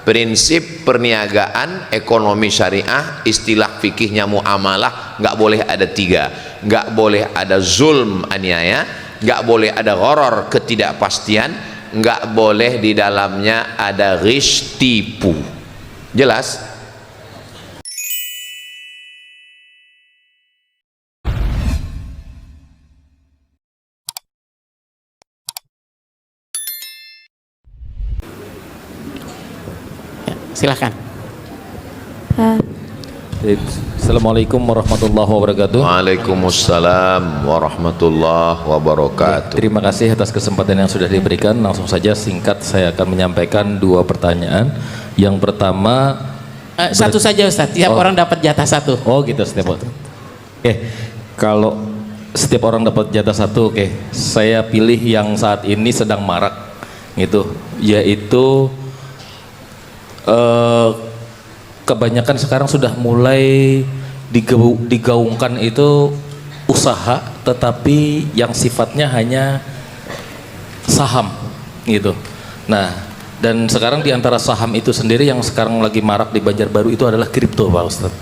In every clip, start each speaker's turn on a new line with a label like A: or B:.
A: Prinsip perniagaan ekonomi syariah, istilah fikihnya muamalah, nggak boleh ada tiga. Nggak boleh ada zulm aniaya, nggak boleh ada gharar ketidakpastian, nggak boleh di dalamnya ada ghish tipu. Jelas?
B: Silahkan.
C: Assalamualaikum warahmatullahi wabarakatuh.
A: Waalaikumsalam warahmatullahi wabarakatuh.
C: Terima kasih atas kesempatan yang sudah diberikan. Langsung saja singkat saya akan menyampaikan dua pertanyaan. Yang pertama,
B: satu saja Ustaz, tiap orang dapat jatah satu.
C: Oh gitu, setiap orang. Kalau setiap orang dapat jatah satu, saya pilih yang saat ini sedang marak, gitu, yaitu kebanyakan sekarang sudah mulai digaungkan itu usaha, tetapi yang sifatnya hanya saham, gitu. Nah, dan sekarang di antara saham itu sendiri yang sekarang lagi marak di Banjarbaru itu adalah kripto, Pak Ustadz.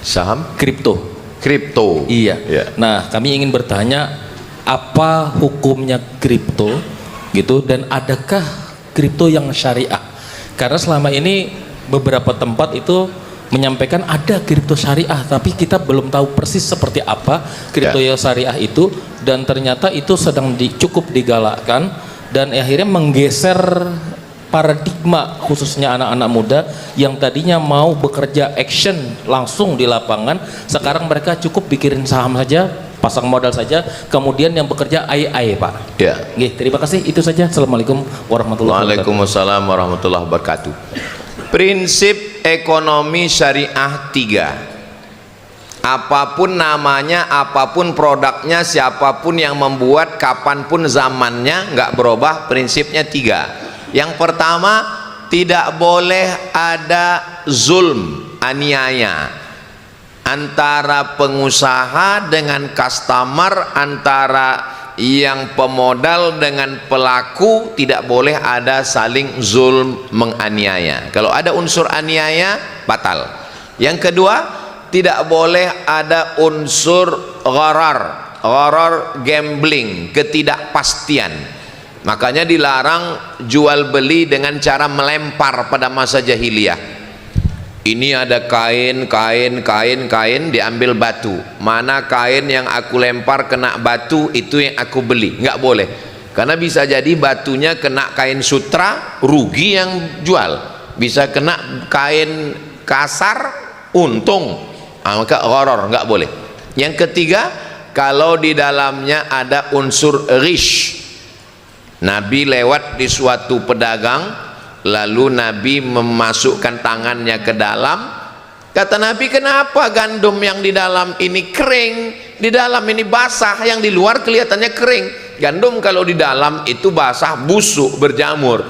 A: Saham?
C: Kripto. Iya. Nah, kami ingin bertanya, apa hukumnya kripto, gitu, dan adakah kripto yang syariah? Karena selama ini beberapa tempat itu menyampaikan ada kripto syariah, tapi kita belum tahu persis seperti apa kripto yang syariah itu, dan ternyata itu sedang cukup digalakkan dan akhirnya menggeser paradigma khususnya anak-anak muda yang tadinya mau bekerja action langsung di lapangan, sekarang mereka cukup bikin saham saja, pasang modal saja, kemudian yang bekerja AI, Pak.
A: Ya.
C: Terima kasih, itu saja. Assalamualaikum warahmatullahi wabarakatuh.
A: Waalaikumsalam warahmatullahi wabarakatuh. Prinsip ekonomi syariah 3. Apapun namanya, apapun produknya, siapapun yang membuat, kapanpun zamannya, nggak berubah. Prinsipnya 3. Yang pertama, tidak boleh ada zulm, aniaya antara pengusaha dengan customer, antara yang pemodal dengan pelaku. Tidak boleh ada saling zulm menganiaya. Kalau ada unsur aniaya, batal. Yang kedua, tidak boleh ada unsur gharar, gambling, ketidakpastian. Makanya dilarang jual beli dengan cara melempar pada masa jahiliyah. Ini ada kain, diambil batu. Mana kain yang aku lempar kena batu, itu yang aku beli. Nggak boleh. Karena bisa jadi batunya kena kain sutra, rugi yang jual. Bisa kena kain kasar, untung. Maka gharar, nggak boleh. Yang ketiga, kalau di dalamnya ada unsur ghish. Nabi lewat di suatu pedagang, lalu Nabi memasukkan tangannya ke dalam. Kata Nabi, kenapa gandum yang di dalam ini kering, di dalam ini basah, yang di luar kelihatannya kering? Gandum kalau di dalam itu basah, busuk, berjamur.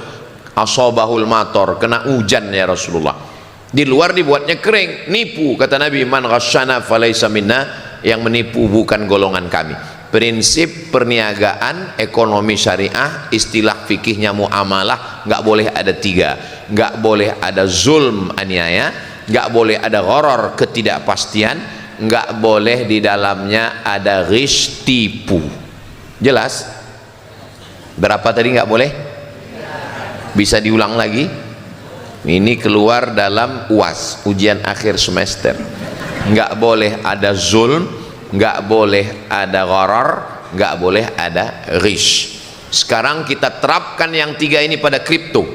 A: Asobahul mator, kena hujan ya Rasulullah. Di luar dibuatnya kering, nipu. Kata Nabi, man ghasyana falaysa minna, yang menipu bukan golongan kami. Prinsip perniagaan ekonomi syariah, istilah fikihnya muamalah, nggak boleh ada tiga. Nggak boleh ada zulm aniaya, nggak boleh ada gharar ketidakpastian, nggak boleh di dalamnya ada ghish tipu. Jelas? Berapa tadi nggak boleh? Bisa diulang lagi? Ini keluar dalam UAS, ujian akhir semester. Nggak boleh ada zulm, nggak boleh ada gharar, nggak boleh ada ghish. Sekarang kita terapkan yang 3 ini pada kripto.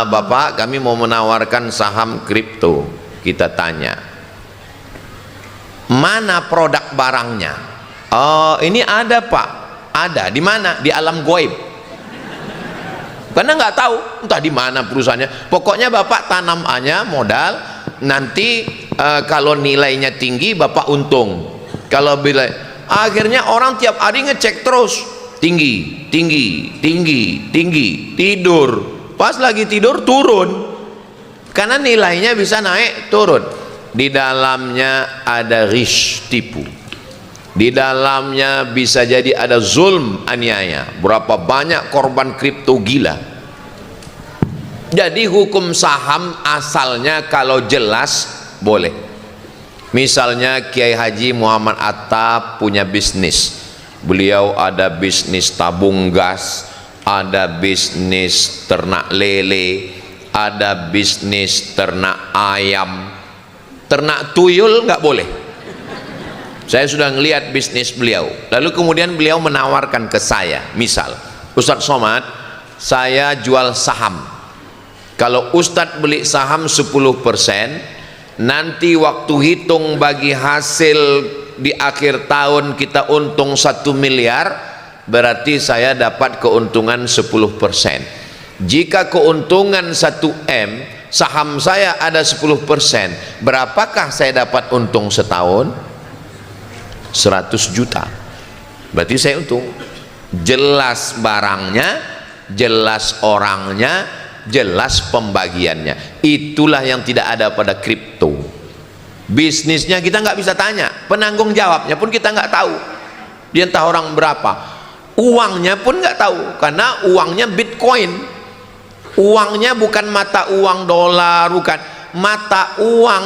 A: Bapak, kami mau menawarkan saham kripto. Kita tanya, mana produk barangnya? Oh, ini ada Pak. Ada di mana? Di alam goib. Karena nggak tahu entah di mana perusahaannya. Pokoknya Bapak tanam aja modal, nanti kalau nilainya tinggi Bapak untung. Kalau bila akhirnya orang tiap hari ngecek terus, tinggi, tidur. Pas lagi tidur turun. Karena nilainya bisa naik turun. Di dalamnya ada ghish, tipu. Di dalamnya bisa jadi ada zulm aniaya. Berapa banyak korban kripto gila. Jadi hukum saham asalnya kalau jelas boleh. Misalnya Kiai Haji Muhammad Atta punya bisnis, beliau ada bisnis tabung gas, ada bisnis ternak lele, ada bisnis ternak ayam, ternak tuyul nggak boleh. Saya sudah ngelihat bisnis beliau, lalu kemudian beliau menawarkan ke saya, misal, Ustadz Somad, saya jual saham. Kalau Ustadz beli saham 10%, nanti waktu hitung bagi hasil di akhir tahun kita untung 1 miliar, berarti saya dapat keuntungan 10%. Jika keuntungan 1 M, saham saya ada 10%, berapakah saya dapat untung setahun? 100 juta. Berarti saya untung. Jelas barangnya, jelas orangnya, jelas pembagiannya. Itulah yang tidak ada pada kripto. Bisnisnya kita nggak bisa tanya, penanggung jawabnya pun kita nggak tahu, dia entah orang berapa, uangnya pun nggak tahu, karena uangnya Bitcoin, uangnya bukan mata uang dolar, bukan mata uang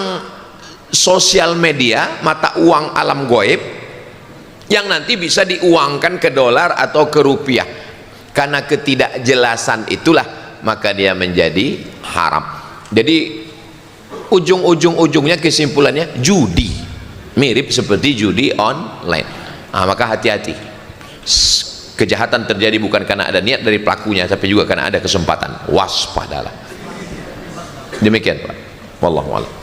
A: sosial media, mata uang alam goib yang nanti bisa diuangkan ke dolar atau ke rupiah. Karena ketidakjelasan itulah maka dia menjadi haram. Jadi ujung-ujungnya kesimpulannya judi, mirip seperti judi online. Maka hati-hati, kejahatan terjadi bukan karena ada niat dari pelakunya, tapi juga karena ada kesempatan. Waspadalah. Demikian Pak, wallahu a'lam.